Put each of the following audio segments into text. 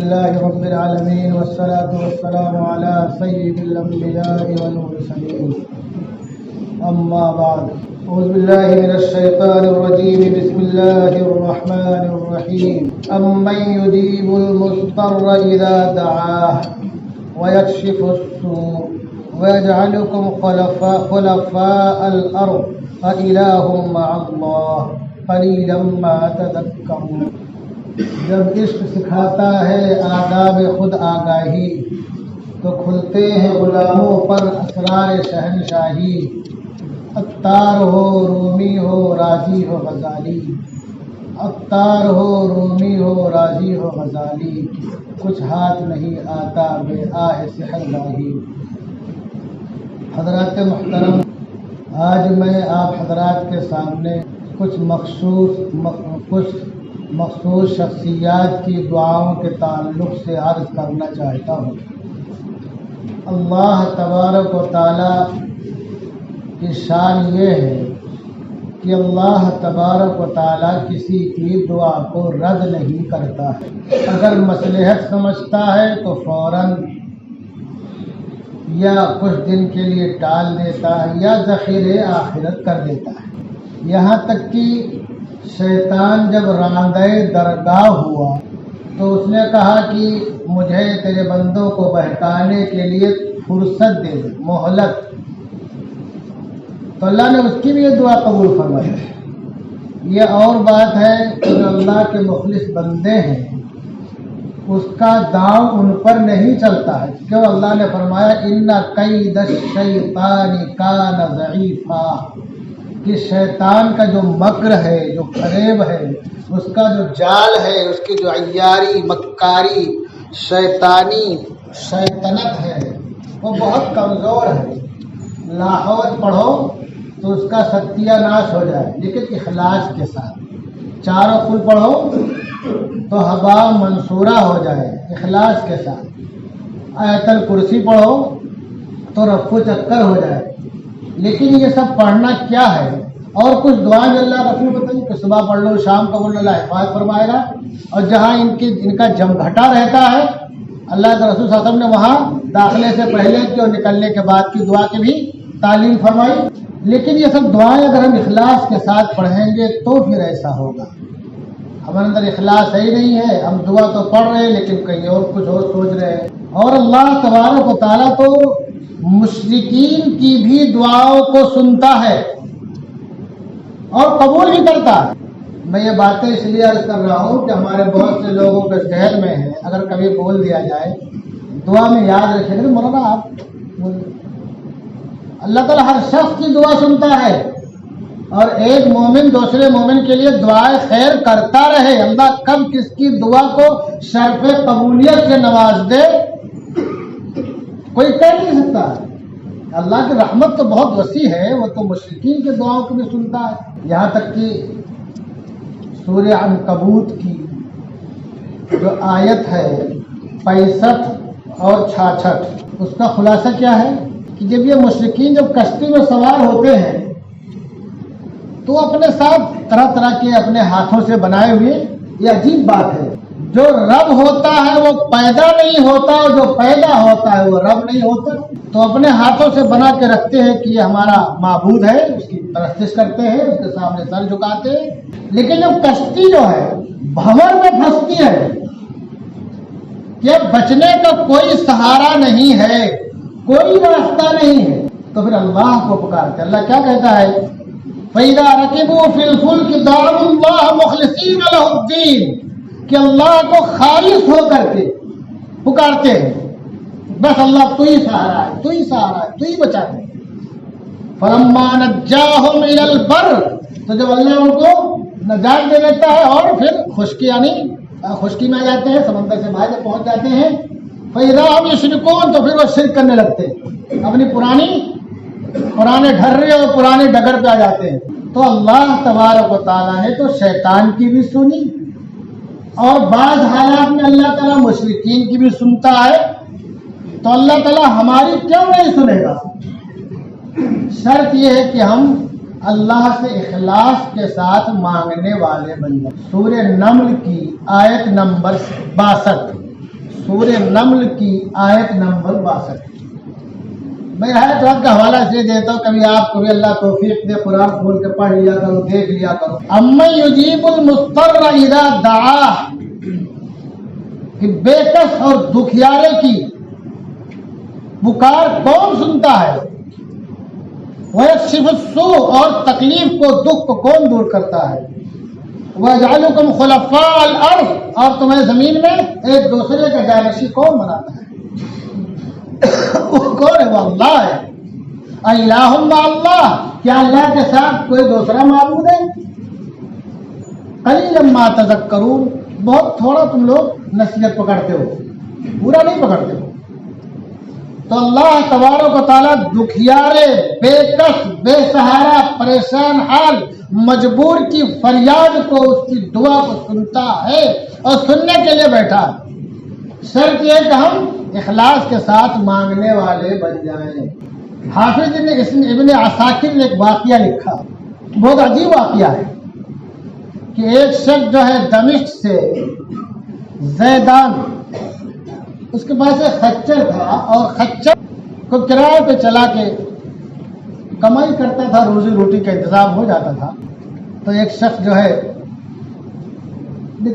لله رب العالمين والصلاة والسلام على سيد الأنبياء والمرسلين أما بعد أعوذ بالله من الشيطان الرجيم بسم الله الرحمن الرحيم أمن يجيب المضطر إذا دعاه ويكشف السوء ويجعلكم خلفاء الأرض أإله مع الله قليلا ما تذكرون۔ جب عشق سکھاتا ہے آداب خود آگاہی تو کھلتے ہیں غلاموں پر اسرار شہنشاہی۔ عطار ہو رومی ہو راضی ہو غزالی، عطار ہو رومی ہو راضی ہو غزالی، کچھ ہاتھ نہیں آتا بے آہ سحر گاہی۔ حضرات محترم، آج میں آپ حضرات کے سامنے کچھ مخصوص شخصیات کی دعاؤں کے تعلق سے عرض کرنا چاہتا ہوں۔ اللہ تبارک و تعالی کی شان یہ ہے کہ اللہ تبارک و تعالی کسی کی دعا کو رد نہیں کرتا ہے۔ اگر مصلحت سمجھتا ہے تو فوراً یا کچھ دن کے لیے ٹال دیتا ہے یا ذخیرے آخرت کر دیتا ہے۔ یہاں تک کہ شیطان جب راندہ درگاہ ہوا تو اس نے کہا کہ مجھے تیرے بندوں کو بہکانے کے لیے فرصت دے دے، مہلت، تو اللہ نے اس کی بھی یہ دعا قبول فرمائی۔ یہ اور بات ہے کہ جو اللہ کے مخلص بندے ہیں اس کا داؤ ان پر نہیں چلتا ہے، کیوں؟ اللہ نے فرمایا ان کید الشیطان کان ضعیفا، کہ شیطان کا جو مکر ہے، جو فریب ہے، اس کا جو جال ہے، اس کی جو عیاری مکاری شیطنت ہے وہ بہت کمزور ہے۔ لاہور پڑھو تو اس کا ستیہ ناش ہو جائے، لیکن اخلاص کے ساتھ۔ چاروں کل پڑھو تو ہوا منصورہ ہو جائے، اخلاص کے ساتھ۔ آیت الکرسی پڑھو تو رفع چکر ہو جائے۔ لیکن یہ سب پڑھنا کیا ہے؟ اور کچھ دعائیں اللہ رسول بتائیے کہ صبح پڑھ لو، شام کو پڑھ لو، اللہ حفاظت فرمائے گا۔ اور جہاں ان کا جمگھٹا رہتا ہے، اللہ کے رسول صلی اللہ علیہ وسلم نے وہاں داخلے سے پہلے کی اور نکلنے کے بعد کی دعا کی بھی تعلیم فرمائی۔ لیکن یہ سب دعائیں اگر ہم اخلاص کے ساتھ پڑھیں گے تو پھر ایسا ہوگا۔ ہمارے اندر اخلاص صحیح نہیں ہے، ہم دعا تو پڑھ رہے ہیں لیکن کہیں اور کچھ اور سوچ رہے ہیں۔ اور اللہ تبارک و تعالیٰ تو مشرکین کی بھی دعاؤں کو سنتا ہے اور قبول بھی کرتا ہے۔ میں یہ باتیں اس لیے عرض کر رہا ہوں کہ ہمارے بہت سے لوگوں کے ذہن میں ہے، اگر کبھی بول دیا جائے دعا میں یاد رکھیں گے، مولانا آپ اللہ تعالیٰ ہر شخص کی دعا سنتا ہے، اور ایک مومن دوسرے مومن کے لیے دعائیں خیر کرتا رہے۔ اللہ کب کس کی دعا کو شرف قبولیت سے نواز دے کوئی کہہ نہیں سکتا۔ اللہ کی رحمت تو بہت وسیع ہے، وہ تو مشرکین کے دعاؤں کو بھی سنتا ہے۔ یہاں تک کہ سورہ عنکبوت کی جو آیت ہے 65 اور 66، اس کا خلاصہ کیا ہے کہ جب یہ مشرکین جب کشتی میں سوار ہوتے ہیں تو اپنے ساتھ طرح طرح کے اپنے ہاتھوں سے بنائے ہوئے، یہ عجیب بات ہے، جو رب ہوتا ہے وہ پیدا نہیں ہوتا، اور جو پیدا ہوتا ہے وہ رب نہیں ہوتا، تو اپنے ہاتھوں سے بنا کے رکھتے ہیں کہ یہ ہمارا معبود ہے، اس کی پرستش کرتے ہیں، اس کے سامنے سر جھکاتے ہیں۔ لیکن جب کشتی جو ہے بھنور میں پھنستی ہے کہ بچنے کا کوئی سہارا نہیں ہے، کوئی راستہ نہیں ہے، تو پھر اللہ کو پکارتے۔ اللہ کیا کہتا ہے؟ فَإِذَا رَكِبُوا فِي الْفُلْكِ دَعَوُا اللَّهَ مُخْلِصِينَ لَهُ الدِّينَ، کہ اللہ کو خالص ہو کر کے پکارتے ہیں، بس اللہ تو ہی سہارا ہے، تو ہی سہارا ہے، تو ہی بچاتے ہے۔ فَلَمَّا نَجَّاهُمْ إِلَى الْبَرِّ، تو جب اللہ ان کو نجات دے دیتا ہے اور پھر خشکی میں آ جاتے ہیں، سمندر سے باہر پہنچ جاتے ہیں، فَإِذَا هُمْ يُشْرِكُونَ، تو پھر وہ شرک کرنے لگتے ہیں، اپنی پرانے ڈھرے اور پرانے ڈگر پہ آ جاتے ہیں۔ تو اللہ تبارک و تعالیٰ نے تو شیطان کی بھی سنی، اور بعض حالات میں اللہ تعالیٰ مشرکین کی بھی سنتا ہے، تو اللہ تعالیٰ ہماری کیوں نہیں سنے گا؟ شرط یہ ہے کہ ہم اللہ سے اخلاص کے ساتھ مانگنے والے بن جائیں۔ سورہ نمل کی آیت نمبر 62، سورہ نمل کی آیت نمبر 62۔ میں آیت رات کا حوالہ سے دیتا ہوں، کبھی آپ کو بھی اللہ توفیق دے، قرآن کھول کے پڑھ لیا کرو، دیکھ لیا کرو۔ امن یجیب المضطر اذا دعاہ، کہ بے کس اور دکھیارے کی پکار کون سنتا ہے؟ وَيَكْشِفُ السُّوءَ، اور تکلیف کو، دکھ کو کون دور کرتا ہے؟ وَيَجْعَلُكُمْ خُلَفَاءَ الْأَرْضِ، اور تمہیں زمین میں ایک دوسرے کا جانشین کون بناتا ہے؟ وہ کون ہے؟ وہ اللہ ہے۔ الہ مع اللہ، کیا اللہ کے ساتھ کوئی دوسرا معبود ہے؟ قلیلا ما تذکرون، بہت تھوڑا تم لوگ نصیحت پکڑتے ہو، پورا نہیں پکڑتے ہو۔ تو اللہ تبارک و تعالیٰ دکھیارے، بے کس، بے سہارا، پریشان حال، مجبور کی فریاد کو، اس کی دعا کو سنتا ہے اور سننے کے لیے بیٹھا ہے۔ شرط یہ کہ ہم اخلاص کے ساتھ مانگنے والے بن جائیں۔ حافظ ابن عساکر نے ایک واقعہ لکھا، بہت عجیب واقعہ ہے، کہ ایک شخص جو ہے دمشق سے زیدان، اس کے پاس ایک خچر تھا، اور خچر کو کرائے پہ چلا کے کمائی کرتا تھا، روزی روٹی کا انتظام ہو جاتا تھا۔ تو ایک شخص جو ہے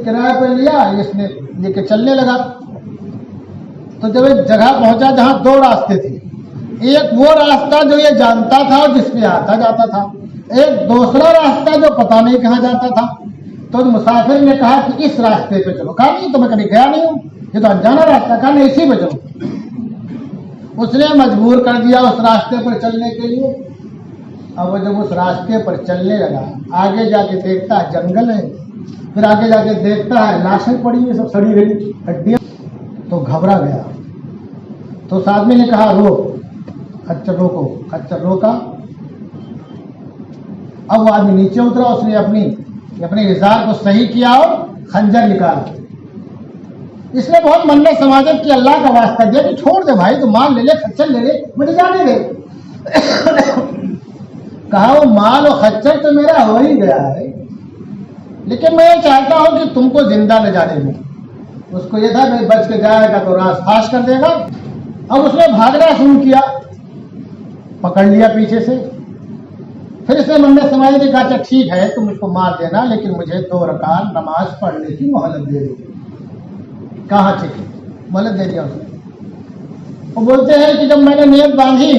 کرائے پہ لیا، اس نے لے کے چلنے لگا۔ تو جب ایک جگہ پہنچا جہاں دو راستے تھے، ایک وہ راستہ جو یہ جانتا تھا جس پہ آتا جاتا تھا، ایک دوسرا راستہ جو پتہ نہیں کہاں جاتا تھا۔ تو مسافر نے کہا کہ اس راستے پہ چلو، کہا نہیں تو میں کبھی گیا نہیں ہوں، یہ تو انجانا راستہ، کہا نہیں اسی پہ چلو۔ اس نے مجبور کر دیا اس راستے پر چلنے کے لیے۔ اب وہ جب اس راستے پر چلنے لگا، آگے جا کے دیکھتا ہے جنگل ہے، پھر آگے جا کے دیکھتا ہے لاشیں پڑی ہیں، سب سڑی گئی ہڈیاں، تو گھبرا گیا۔ تو اس آدمی نے کہا روک، خچر روکو، خچر روکا۔ اب وہ آدمی نیچے اترا، اس نے اپنے اظہار کو صحیح کیا اور خنجر نکالا۔ اس نے بہت منت سماجت کی، اللہ کا واسطہ دیا کہ چھوڑ دے بھائی، تو مال لے لے، خچر لے لے، مجھے جانے دے۔ کہا وہ مال و خچر تو میرا ہو ہی گیا ہے، لیکن میں یہ چاہتا ہوں کہ تم کو زندہ لے جانے دوں۔ اس کو یہ تھا کہ بچ کے جائے گا تو راز فاش کر دے گا۔ اب اس نے بھاگنا شروع کیا، پکڑ لیا پیچھے سے۔ پھر اس نے منت سماجت نے کہا اچھا ٹھیک ہے تم مجھ کو مار دینا، لیکن مجھے 2 رکعت نماز پڑھنے کی مہلت دے دو۔ کہاں ٹھیک ہے، مہلت دے دیا اس نے۔ وہ بولتے ہیں کہ جب میں نے نیت باندھی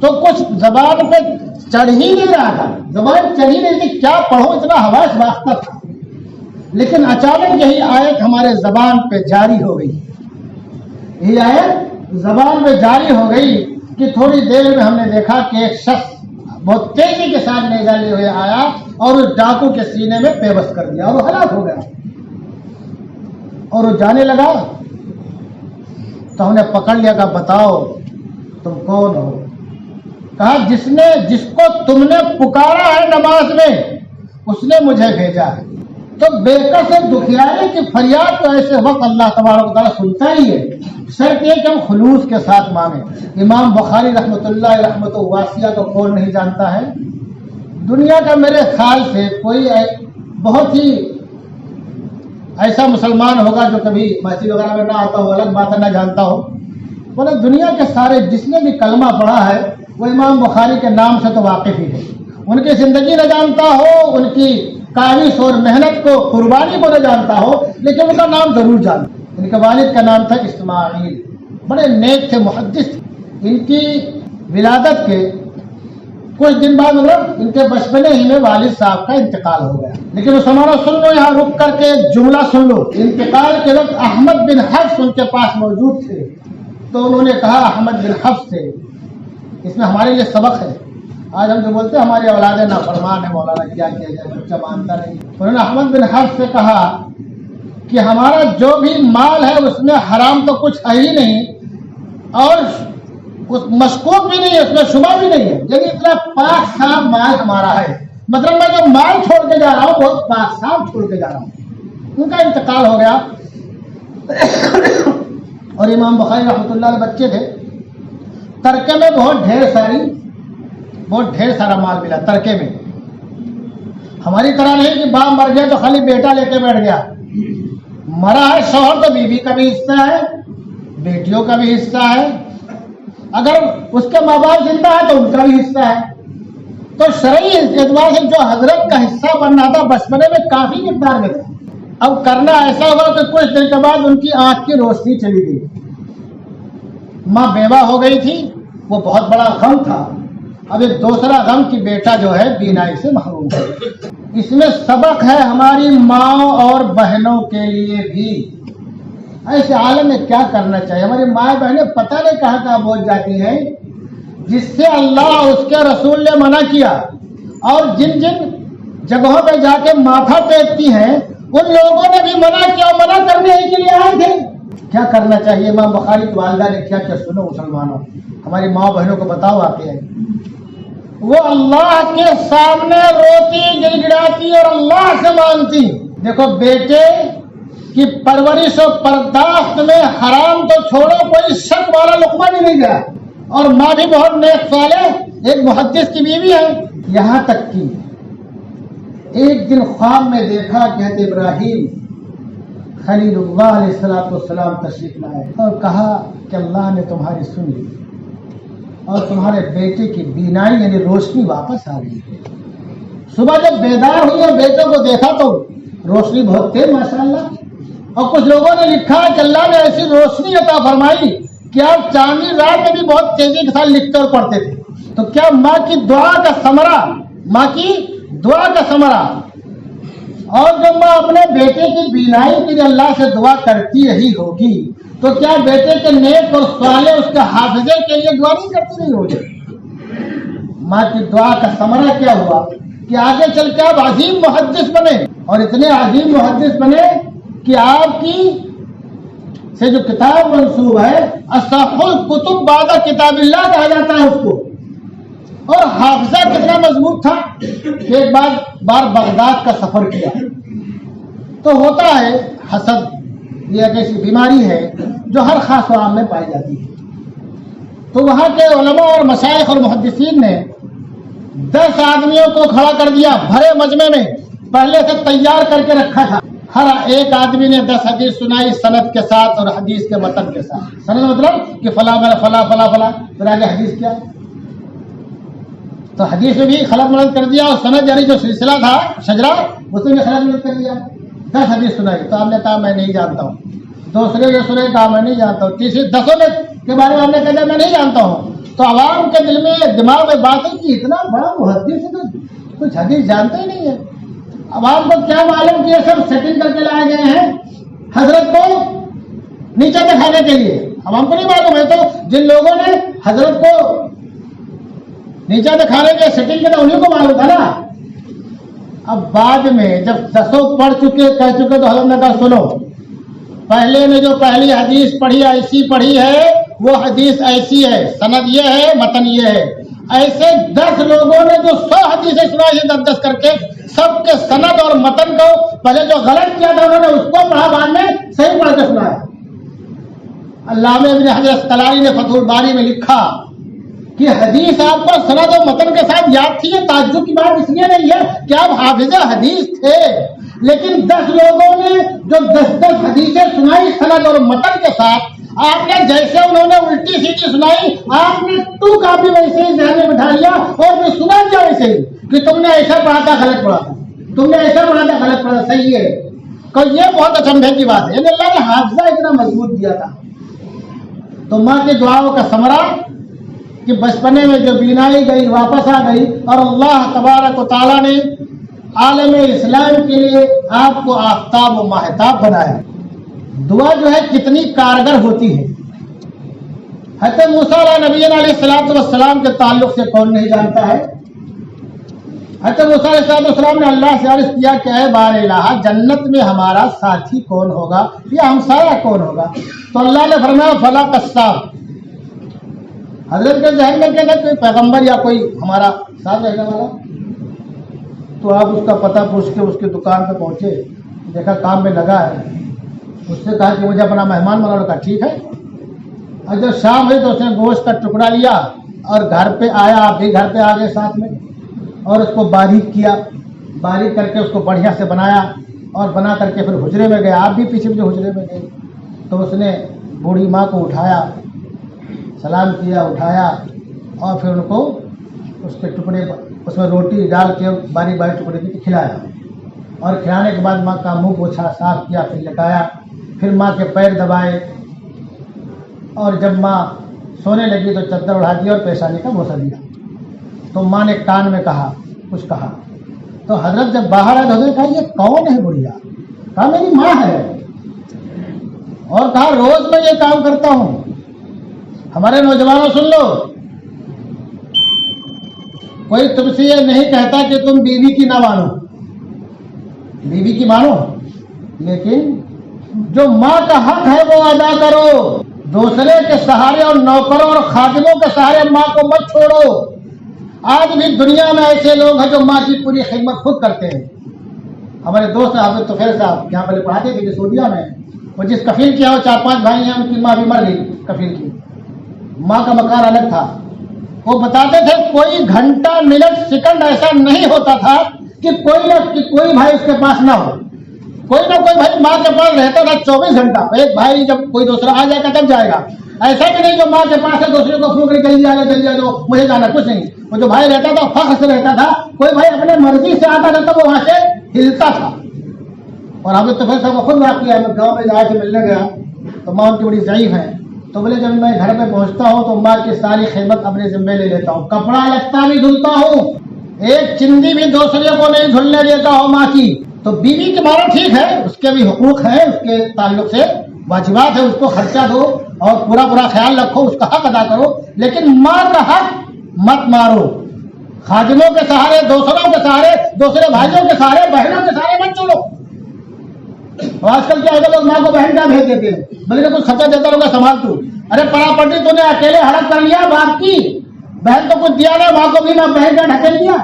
تو کچھ زبان پہ چڑھ ہی نہیں رہا تھا، زبان چڑھ ہی نہیں تھی، کیا پڑھوں، اتنا حواس واختہ تھا۔ لیکن اچانک یہی آیت ہمارے زبان پہ جاری ہو گئی، یہی آیت زبان پہ جاری ہو گئی کہ تھوڑی دیر میں ہم نے دیکھا کہ ایک شخص بہت تیزی کے ساتھ نیزہ لیے ہوئے آیا اور اس ڈاکو کے سینے میں پیوست کر دیا اور وہ ہلاک ہو گیا۔ اور وہ جانے لگا تو ہم نے پکڑ لیا، کہا بتاؤ تم کون ہو؟ کہا جس کو تم نے پکارا ہے نماز میں اس نے مجھے بھیجا ہے۔ تو بے کس دکھیارے کی فریاد تو ایسے وقت اللہ تبارک و تعالیٰ سنتا ہی ہے، شرط یہ کہ ہم خلوص کے ساتھ مانگیں۔ امام بخاری رحمۃ اللہ رحمۃ واسعہ کو کون نہیں جانتا ہے؟ دنیا کا میرے خیال سے کوئی بہت ہی ایسا مسلمان ہوگا جو کبھی مسجد وغیرہ میں نہ آتا ہو، الگ بات نہ جانتا ہو، ورنہ دنیا کے سارے جس نے بھی کلمہ پڑھا ہے وہ امام بخاری کے نام سے تو واقف ہی ہے۔ ان کی زندگی نہ جانتا ہو، ان کی کاوش اور محنت کو، قربانی کو نہ جانتا ہو، لیکن ان کا نام ضرور جانتا۔ ان کے والد کا نام تھا اسماعیل، بڑے نیک تھے، محدث تھے۔ ان کی ولادت کے کچھ دن بعد مطلب ان کے بچپنے ہی میں والد صاحب کا انتقال ہو گیا۔ لیکن اس ہمارا سن لو، یہاں رک کر کے جملہ سن لو۔ انتقال کے وقت احمد بن حفص ان کے پاس موجود تھے، تو انہوں نے کہا احمد بن حفص سے، اس میں ہمارے لیے سبق ہے۔ آج ہم جو بولتے ہیں ہماری اولادیں نافرمان ہے، مولانا کیا کیا جائے، بچہ مانتا نہیں۔ انہوں نے احمد بن حفص سے کہا کہ ہمارا جو بھی مال ہے اس میں حرام تو کچھ ہے ہی نہیں، اور مشکوک بھی نہیں ہے، اس میں شبہ بھی نہیں ہے، یعنی اتنا پاک صاف مال ہمارا ہے۔ مطلب میں جو مال چھوڑ کے جا رہا ہوں بہت پاک صاف چھوڑ کے جا رہا ہوں۔ ان کا انتقال ہو گیا اور امام بخاری رحمۃ اللہ علیہ بچے تھے، ترکے میں بہت ڈھیر سارا مال ملا ترکے میں۔ ہماری طرح نہیں کہ باپ مر گیا تو خالی بیٹا لے کے بیٹھ گیا، مرا ہے شوہر تو بیوی کا بھی حصہ ہے، بیٹیوں کا بھی حصہ ہے، اگر اس کے ماں باپ زندہ ہے تو ان کا بھی حصہ ہے. تو شرعی اعتبار سے جو حضرت کا حصہ بننا تھا بچپنے میں کافی مقدار میں تھا. اب کرنا ایسا ہوا کہ کچھ دن کے بعد ان کی آنکھ کی روشنی چلی گئی، ماں بیوہ ہو گئی تھی، وہ بہت بڑا غم تھا. اب ایک دوسرا غم کہ بیٹا جو ہے بینائی سے محروم ہے. اس میں سبق ہے ہماری ماں اور بہنوں کے لیے بھی. ایسے عالم میں کیا کرنا چاہیے؟ ہماری ماں بہنیں پتہ نہیں کہاں کہاں پہنچ جاتی ہیں، جس سے اللہ اس کے رسول نے منع کیا، اور جن جن جگہوں پہ جا کے ماتھا ٹیکتی ہیں ان لوگوں نے بھی منع کیا، منع کرنے ہی کے لیے آئے تھے. کیا کرنا چاہیے؟ امام بخاری کی والدہ نے کیا کیا سنو مسلمانوں، ہماری ماں بہنوں کو بتاؤ آتے ہیں. وہ اللہ کے سامنے روتی گڑ گڑاتی اور اللہ سے مانگتی. دیکھو بیٹے کی پرورش و پرداخت میں حرام تو چھوڑو، کوئی شک والا لقمہ بھی نہیں گیا. اور ماں بھی بہت نیک صالح، ایک محدث کی بیوی ہے. یہاں تک کہ ایک دن خواب میں دیکھا کہ حضرت ابراہیم خلیل اللہ علیہ السلام تشریف لائے اور کہا کہ اللہ نے تمہاری سن لی اور تمہارے بیٹے کی بینائی یعنی روشنی واپس آ گئی. صبح جب بیدار ہوئی اور بیٹے کو دیکھا تو روشنی بہت تیز ماشاءاللہ. اور کچھ لوگوں نے لکھا کہ اللہ نے ایسی روشنی عطا فرمائی کہ آپ چاندنی رات میں بھی بہت تیزی کے ساتھ لکھتے اور پڑھتے تھے. تو کیا ماں کی دعا کا ثمرہ، ماں کی دعا کا ثمرہ، اور جب ماں اپنے بیٹے کی بینائی کے لیے اللہ سے دعا کرتی رہی ہوگی تو کیا بیٹے کے نیک اور صالح اس کے حافظے کے لیے دعا نہیں کرتی رہی ہوگی؟ ماں کی دعا کا ثمرہ کیا ہوا کہ آگے چل کے آپ عظیم محدث بنے، اور اتنے عظیم محدث بنے کہ آپ کی سے جو کتاب منسوب ہے اصح الکتب بعد کتاب اللہ کہا جاتا ہے اس کو. اور حافظہ کتنا مضبوط تھا کہ ایک بار بغداد کا سفر کیا تو ہوتا ہے حسد، یہ ایک ایسی بیماری ہے جو ہر خاص و عام میں پائی جاتی ہے. تو وہاں کے علماء اور مشائخ اور محدثین نے 10 آدمیوں کو کھڑا کر دیا بھرے مجمع میں، پہلے سے تیار کر کے رکھا تھا. ہر ایک آدمی نے 10 حدیث سنائی سند کے ساتھ اور حدیث کے متن کے ساتھ. سند مطلب کہ فلاں فلاں فلاں فلاں، پھر آگے حدیث کیا. تو حدیث میں بھی خلط ملط کر دیا، اور سند یعنی جو سلسلہ تھا شجرہ اس میں بھی خلط ملط کر دیا. 10 حدیث سنائی تو آپ نے کہا میں نہیں جانتا ہوں. دوسرے جو سنے کہا میں نہیں جانتا ہوں. تیسری 10 کے بارے میں آپ نے کہا میں نہیں جانتا ہوں. تو عوام کے دل میں دماغ میں بات ہے کہ اتنا بڑا محدث ہے تو کچھ حدیث جانتا ہی نہیں ہے. عوام کو کیا معلوم کہ یہ سب سیٹنگ کر کے لائے گئے ہیں حضرت کو نیچے دکھانے کے لیے. عوام کو نہیں معلوم ہے. تو جن لوگوں نے حضرت کو نیچے دکھانے کے سیٹنگ کے انہیں کو معلوم تھا نا. اب بعد میں جب 10 پڑھ چکے کہہ چکے تو حضرت نے کہا سنو، پہلے نے جو پہلی حدیث پڑھی ایسی پڑھی ہے وہ حدیث ایسی ہے، سند یہ ہے، متن یہ ہے. ایسے 10 لوگوں نے جو 100 حدیثیں سنائی 10 کر کے، سب کے سند اور متن کو پہلے جو غلط کیا تھا انہوں نے اس کو پڑھا، بعد میں صحیح پڑھ کے سنایا. علامہ ابن حجر اسقلانی نے فتح الباری میں لکھا کہ حدیث آپ کو سند و متن کے ساتھ یاد تھی. یہ تعجب کی بات اس لیے نہیں ہے کہ آپ حافظ حدیث تھے، لیکن 10 لوگوں نے جو 10 حدیثیں سنائی سند اور متن کے ساتھ، آپ نے جیسے انہوں نے الٹی سیدھی سنائی آپ نے تو کافی ویسے ہی ذہن میں بٹھا لیا اور پھر سنا دیا ویسے ہی کہ تم نے ایسا پڑھا تھا غلط پڑھا تھا، تم نے ایسا پڑھا تھا غلط پڑھا. صحیح ہے. یہ بہت اچنبھے کی بات ہے. یعنی اللہ نے حافظہ اتنا مضبوط دیا تھا. تو ماں کی دعاؤں کا ثمرہ کہ بچپنے میں جو بینائی گئی واپس آ گئی، اور اللہ تبارک و تعالیٰ نے عالم اسلام کے لیے آپ کو آفتاب و ماہتاب بنایا. دعا جو ہے کتنی کارگر ہوتی ہے. حضرت موسیٰ علیہ نبی علیہ السلام کے تعلق سے کون نہیں جانتا ہے. حضرت موسیٰ علیہ السلام نے اللہ سے عرض کیا کہ اے بار الہ، جنت میں ہمارا ساتھی کون ہوگا یا ہمسایہ کون ہوگا؟ تو اللہ نے فرمایا فلا قصاب. حضرت کے ذہن میں کیا تھا کوئی پیغمبر یا کوئی ہمارا ساتھ رہنے والا. تو آپ اس کا پتہ پوچھ کے اس کی دکان پہ پہنچے، دیکھا کام میں لگا ہے. اس سے کہا کہ مجھے اپنا مہمان بنا. کہا ٹھیک ہے. اور جب شام ہوئی تو اس نے گوشت کا ٹکڑا لیا اور گھر پہ آیا. آپ بھی گھر پہ آ گئے ساتھ میں، اور اس کو باریک کیا، باریک کر کے اس کو بڑھیا سے بنایا اور بنا کر کے پھر حجرے میں گئے. آپ بھی پیچھے پیچھے حجرے میں گئے. تو اس نے بوڑھی ماں کو اٹھایا, سلام کیا, اٹھایا, اور پھر ان کو اس کے ٹکڑے اس میں روٹی ڈال کے باری باری ٹکڑے کی کھلایا. اور کھلانے کے بعد ماں کا منہ پوچھا, صاف کیا, پھر لٹایا, پھر ماں کے پیر دبائے. اور جب ماں سونے لگی تو چادر اڑا دیا اور پیشانی کا بوسہ دیا. تو ماں نے کان میں کہا, کچھ کہا. تو حضرت جب باہر آئے تو حضرت کہا یہ کون ہے بڑھیا؟ کہا میری ماں ہے. اور کہا روز میں یہ کام کرتا ہوں. ہمارے نوجوانوں سن لو, کوئی تم سے یہ نہیں کہتا کہ تم بیوی کی نہ مانو, بیوی کی مانو, لیکن جو ماں کا حق ہے وہ ادا کرو. دوسرے کے سہارے اور نوکروں اور خادموں کے سہارے ماں کو مت چھوڑو. آج بھی دنیا میں ایسے لوگ ہیں جو ماں کی پوری خدمت خود کرتے ہیں. ہمارے دوست حافظ طفیل صاحب یہاں پہلے پڑھاتے تھے سعودیہ میں, وہ جس کفیل کیا وہ 4-5 بھائی ہیں, ان کی ماں بھی مر گئی کفیل کی. ماں کا مکان الگ تھا. وہ بتاتے تھے کوئی گھنٹہ منٹ سیکنڈ ایسا نہیں ہوتا تھا کہ کوئی بھائی اس کے پاس نہ ہو. کوئی نہ کوئی بھائی ماں کے پاس رہتا تھا 24 گھنٹہ. ایک بھائی جب کوئی دوسرا آ جائے گا تب جائے گا. ایسا بھی نہیں جو ماں کے پاس ہے دوسرے کو فون کر جلدی آ جاؤ مجھے جانا, کچھ نہیں. وہ جو بھائی رہتا تھا فخر سے رہتا تھا. کوئی بھائی اپنے مرضی سے آتا تھا تو وہ وہاں سے ہلتا تھا. اور ہم تو پھر صاحب خود واقعہ ہے, میں گاؤں میں جا کے ملنے گیا تو ماں ان کی بڑی ضعیف ہے. تو بولے جب میں گھر پہ پہنچتا ہوں تو ماں کی ساری خدمت اپنے ذمے لے لیتا ہوں. کپڑا لتا بھی دھلتا ہوں, ایک چندی بھی دوسرے کو نہیں دھلنے دیتا ہوں ماں کی. تو بیوی کے مارو ٹھیک ہے, اس کے بھی حقوق ہیں, اس کے تعلق سے واجبات ہے, اس کو خرچہ دو اور پورا خیال رکھو, اس کا حق ادا کرو. لیکن ماں کا حق مت مارو. خادموں کے سہارے, دوسروں کے سہارے, دوسرے بھائیوں کے سہارے, بہنوں کے سہارے مت چلو. آج کل کیا ہوگا لوگ ماں کو بہن کا بھیج دیتے ہیں, بلکہ کچھ خرچہ دیتا ہوگا سنبھال تو. ارے پراپرٹی تو نے اکیلے ہڑپ کر لیا باپ کی, بہن تو کچھ دیا نہیں, ماں کو بھی نہ بہن کا ڈھکیل دیا.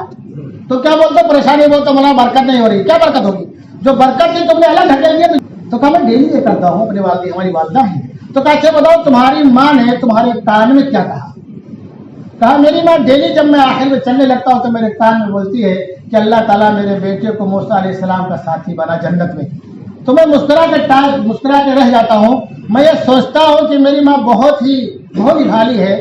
تو کیا بولتے پریشانی بولتے مولا برکت نہیں ہو رہی. کیا برکت ہوگی؟ جو برکت تھی تم نے الگ ڈھکیل دیا. تو کہا میں ڈیلی یہ کرتا ہوں, اپنی والدہ ہماری والدہ ہیں. تو کہا اچھا بتاؤ تمہاری ماں نے تمہارے کان میں کیا کہا؟ کہا میری ماں ڈیلی جب میں آخر میں چلنے لگتا ہوں تو میرے کان میں بولتی ہے کہ اللہ تعالیٰ میرے بیٹے کو موسیٰ علیہ السلام کا ساتھی بنا جنت میں. تو میں مسکرا کے رہ جاتا ہوں. میں یہ سوچتا ہوں کہ میری ماں بہت ہی بھالی ہے.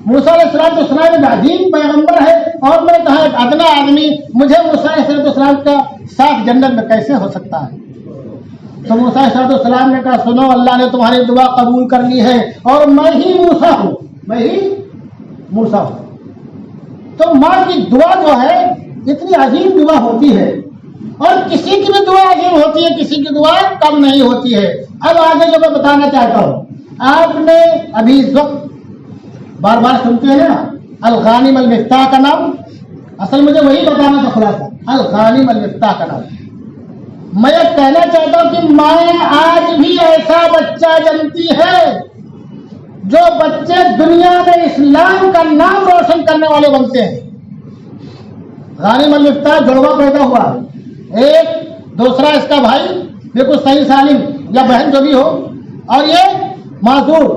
موسیٰ علیہ السلام تو سنا میں عظیم پیغمبر ہے, اور میں کہا ایک ادنا آدمی مجھے موسیٰ علیہ السلام کا ساتھ جنت میں کیسے ہو سکتا ہے؟ تو موسیٰ علیہ السلام نے کہا سنو, اللہ نے تمہاری دعا قبول کر لی ہے اور میں ہی موسیٰ ہوں, میں ہی موسیٰ ہوں. تو ماں کی دعا جو ہے اتنی عظیم دعا ہوتی ہے, اور کسی کی بھی دعا عظیم ہوتی ہے, کسی کی دعا کم نہیں ہوتی ہے. اب آگے جو میں بتانا چاہتا ہوں, آپ نے ابھی اس وقت بار بار سنتے ہیں نا الغانم المفتاح کا نام. اصل مجھے وہی بتانا تھا خلاصہ, الغانم المفتاح کا نام. میں یہ کہنا چاہتا ہوں کہ مائیں آج بھی ایسا بچہ جنتی ہے جو بچے دنیا میں اسلام کا نام روشن کرنے والے بنتے ہیں. غانم المفتاح جڑواں پیدا ہوا, ایک دوسرا اس کا بھائی بالکل صحیح سالم یا بہن جو بھی ہو, اور یہ معذور.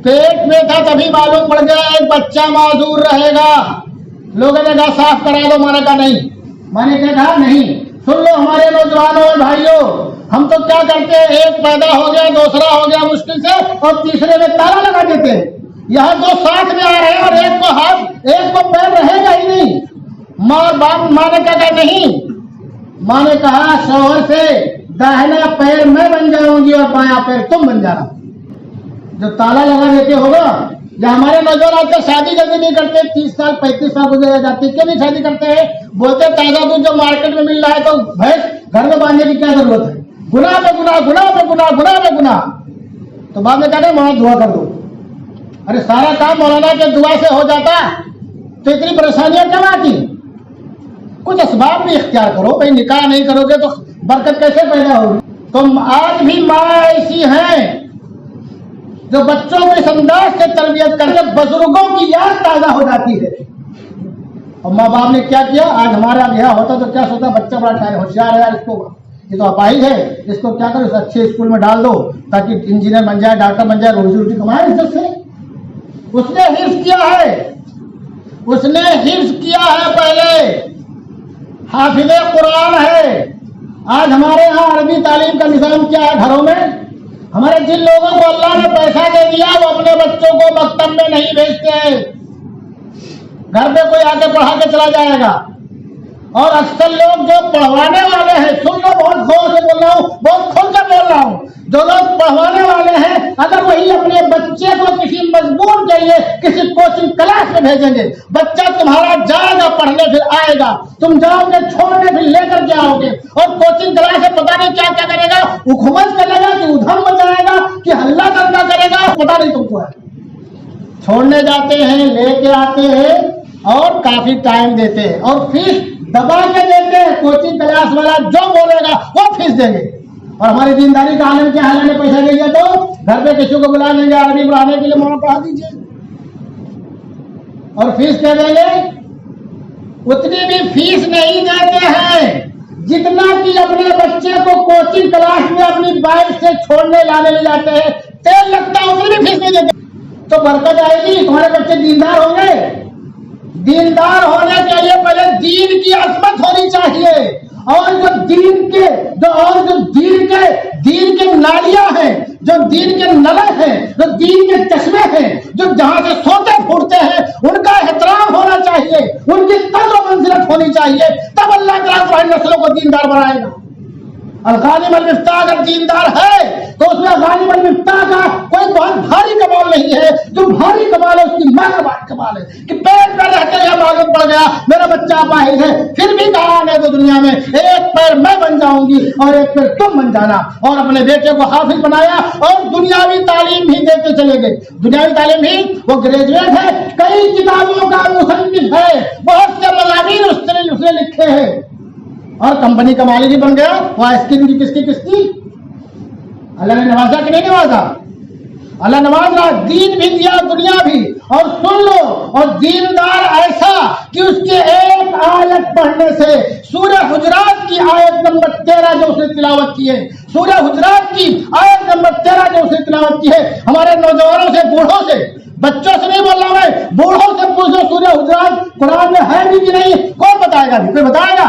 پیٹ میں تھا تبھی معلوم پڑ گیا ایک بچہ معذور رہے گا. لوگوں نے کہا صاف کرا دو, میں نے کہا نہیں. میں نے کہا نہیں, سن لو ہمارے نوجوانوں اور بھائیوں, ہم تو کیا کرتے ہیں, ایک پیدا ہو گیا, دوسرا ہو گیا مشکل سے, اور تیسرے میں تالا لگا دیتے ہیں. یہاں دو ساتھ میں آ رہے ہیں اور ایک کو ہاتھ ایک کو پیر رہے گا ہی نہیں. ماں نے کہا نہیں. ماں نے کہا شوہر سے داہنا پیر میں بن جاؤں گی اور بایاں پیر تم بن جانا. جو تالا لگا دیتے ہوگا, یا ہمارے نوجوان آج کل شادی جلدی نہیں کرتے, 30 سال 35 سال گزر جاتے. کیوں نہیں شادی کرتے ہیں؟ بولتے تازہ دودھ جو مارکیٹ میں مل رہا ہے تو بھینس گھر میں باندھنے کی کیا ضرورت ہے, گناہ پہ گناہ, گناہ پہ گناہ, گناہ پہ گناہ. تو بعد میں کہتے ہیں مولانا دعا کر دو. ارے سارا کام مولانا کے دعا سے ہو جاتا تو اتنی پریشانیاں کیوں آتی؟ کچھ اسباب بھی اختیار کرو. بھائی نکاح نہیں کرو گے تو برکت کیسے پیدا ہوگی؟ تو آج بھی ماں ایسی ہیں جو بچوں کو اس انداز سے تربیت کر کے بزرگوں کی یاد تازہ ہو جاتی ہے. اور ماں باپ نے کیا کیا, آج ہمارا یہاں ہوتا تو کیا سوچا, بچہ بڑا ہوشیار ہے, اس کو یہ تو اپاہج ہے, اس کو کیا کرو, اس اچھے اسکول میں ڈال دو تاکہ انجینئر بن جائے, ڈاکٹر بن جائے, روزی روٹی کمائے عزت سے. اس نے حفظ کیا ہے, اس نے حفظ کیا ہے, پہلے حافظ قرآن ہے, آج ہمارے یہاں عربی تعلیم کا نظام کیا ہے گھروں میں؟ ہمارے جن لوگوں کو اللہ نے پیسہ دے دیا وہ اپنے بچوں کو مکتب میں نہیں بھیجتے ہیں، گھر پہ کوئی آ کے پڑھا کے چلا جائے گا۔ اور اکثر لوگ جو پڑھوانے والے ہیں، سن لو بہت غور سے بول رہا ہوں، بہت کھل کر بول رہا ہوں، جو لوگ پڑھوانے والے ہیں اگر وہی اپنے بچے کو کسی مضمون کے لیے کسی کوچنگ کلاس میں بھیجیں گے، بچہ تمہارا جائے گا پڑھنے پھر آئے گا، تم جاؤ گے چھوڑنے پھر لے کر کے آؤ گے، اور کوچنگ کلاس میں پتہ نہیں کیا کیا کرے گا، حکومت کرے گا کہ ادھم مچائے گا کہ ہلہ دنگا کرے گا، پتہ نہیں تم کو ہے۔ چھوڑنے جاتے ہیں، لے کے آتے ہیں اور کافی ٹائم دیتے ہیں اور فیس دبا کے دیتے ہیں، کوچنگ کلاس والا جو بولے گا وہ فیس دیں گے۔ اور ہماری دینداری کا عالم کیا حال ہے، پیسہ دے دیا تو گھر پہ کسی کو بلا لیں گے عربی پڑھانے کے لیے، مولانا پڑھا دیجیے، اور فیس دے دیں گے۔ اتنی بھی فیس نہیں دیتے ہیں جتنا کہ اپنے بچے کو کوچنگ کلاس میں اپنی بائک سے چھوڑنے لانے لے جاتے ہیں، تیل لگتا ہے اتنی بھی فیس نہیں دیتے۔ تو برکت آئے گی، تمہارے بچے دیندار ہوں گے۔ دیندار ہونے کے لیے پہلے دین کی عظمت ہونی چاہیے، اور جو دین کے نالیاں ہیں، جو دین کے نلے ہیں، جو دین کے چشمے ہیں، جو جہاں سے سوتے پھوٹتے ہیں، ان کا احترام ہونا چاہیے، ان کی قدر و منزلت ہونی چاہیے، تب اللہ تعالیٰ تمہاری نسلوں کو دیندار بنائے گا۔ الغالب المفتاح اگر دیندار ہے تو اس میں غالب المفتاح کا کوئی بہت بھاری کمال نہیں ہے، جو بھاری کمال ہے اس کی ماں کا بڑا کمال ہے کہ پیٹ میں رہتے ہوئے معلوم پڑ گیا میرا بچہ اپاہج ہے، پھر بھی کہا ہے تو دنیا میں ایک پیر میں بن جاؤں گی اور ایک پیر تم بن جانا، اور اپنے بیٹے کو حافظ بنایا اور دنیاوی تعلیم بھی دیتے چلے گئے۔ دنیاوی تعلیم بھی، وہ گریجویٹ ہے، کئی کتابوں کا مصنف ہے، بہت سے مضامین اس نے لکھے ہیں، اور کمپنی کا مالک بھی بن گیا۔ وہ اسکیم کی کس کی اللہ نے نوازا کہ نہیں نوازا؟ اللہ نواز رہا، دین بھی دیا دنیا بھی۔ اور سن لو، اور دیندار ایسا کہ اس کے ایک آیت پڑھنے سے، سورہ حجرات کی آیت نمبر 13 جو اس نے تلاوت کی ہے، سورہ حجرات کی آیت نمبر 13 جو اس نے تلاوت کی ہے، ہمارے نوجوانوں سے، بوڑھوں سے، بچوں سے نہیں بول رہا میں، بوڑھوں سے پوچھو سورہ حجرات قرآن میں ہے بھی کہ نہیں؟ کون بتائے گا؟ کوئی بتائے گا؟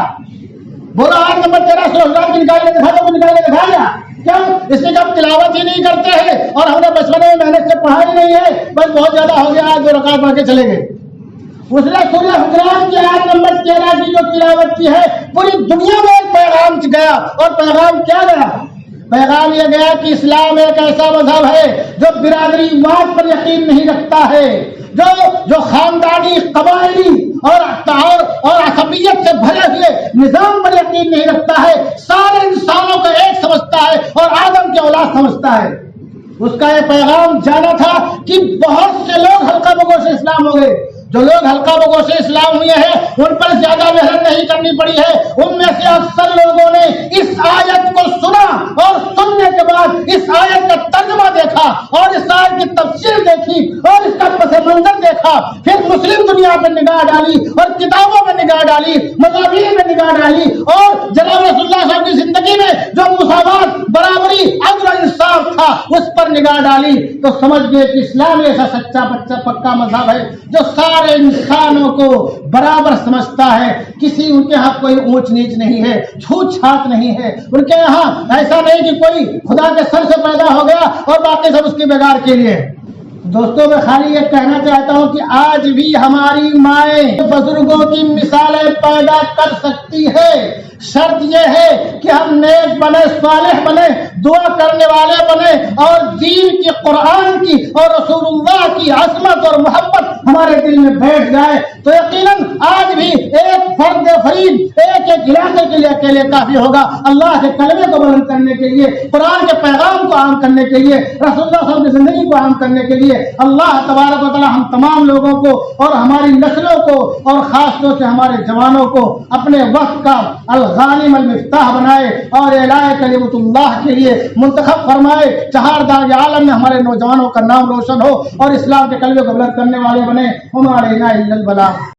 بولو آیت نمبر 13 سورہ حجرات کی نکال کے دکھا دو، نکال کے دکھا گیا کیوں؟ اس نے جب تلاوت ہی نہیں کرتے ہیں اور ہم نے بچپن میں محنت سے پڑھا ہی نہیں ہے، بس بہت زیادہ ہو گیا، آج 2 رکعت پڑھ کے چلے گئے۔ اس نے سورہ حجرات کی آیت نمبر 13 کی جو تلاوت کی ہے، پوری دنیا میں ایک پیغام گیا، اور پیغام کیا گیا؟ پیغام یہ گیا کہ اسلام ایک ایسا مذہب ہے جو برادری واد پر یقین نہیں رکھتا ہے، جو خاندانی، قبائلی اور عصبیت سے بھرے ہوئے نظام پر یقین نہیں رکھتا ہے، سارے انسانوں کو ایک سمجھتا ہے اور آدم کی اولاد سمجھتا ہے۔ اس کا یہ پیغام جانا تھا کہ بہت سے لوگ حلقہ بگو سے اسلام ہو گئے۔ جو لوگ حلقہ بگو سے اسلام ہوئے ہیں ان پر زیادہ محنت نہیں کرنی پڑی ہے، ان میں سے اکثر لوگوں نے اس آیت کو سنا اور سننے کے بعد اس آیت کا ترجمہ دیکھا اور اس آیت کی تفسیر دیکھی اور اس کا پس منظر دیکھا، پھر مسلم دنیا پہ نگاہ ڈالی اور کتابوں میں نگاہ ڈالی، مضامین میں نگاہ ڈالی، اور جناب رسول اللہ صلی اللہ علیہ وسلم کی زندگی میں جو مساوات، برابری، عدل و انصاف تھا اس پر نگاہ ڈالی تو سمجھ گئے کہ اسلام ایسا سچا پکا مذہب ہے جو سارے انسانوں کو برابر سمجھتا ہے، کسی ان کے ہاں کوئی اونچ نیچ نہیں ہے، چھوت چھات نہیں ہے، ان کے یہاں ایسا نہیں کہ کوئی خدا کے سر سے پیدا ہو گیا اور باقی سب اس کے بگاڑ کے لیے۔ دوستوں میں خالی یہ کہنا چاہتا ہوں کہ آج بھی ہماری مائیں بزرگوں کی مثالیں پیدا کر سکتی ہے، شرط یہ ہے کہ ہم نیک بنے، صالح بنے، دعا کرنے والے بنے، اور دین کی، قرآن کی اور رسول اللہ کی عظمت اور محبت ہمارے دل میں بیٹھ جائے تو یقیناً آج بھی ایک فرد فرید ایک علاقے کے لیے اکیلے کافی ہوگا اللہ کے کلمے کو بلند کرنے کے لیے، قرآن کے پیغام کو عام کرنے کے لیے، رسول اللہ صلی اللہ علیہ وسلم کی زندگی کو عام کرنے کے لیے۔ اللہ تبارک و تعالی ہم تمام لوگوں کو اور ہماری نسلوں کو اور خاص طور سے ہمارے جوانوں کو اپنے وقت کا الغانم المفتاح بنائے اور اعلاء کلمت اللہ کے لیے منتخب فرمائے، چہاردار عالم میں ہمارے نوجوانوں کا نام روشن ہو اور اسلام کے کلمے کو بلند کرنے والے بنے۔ ہمارے الا البلاغ۔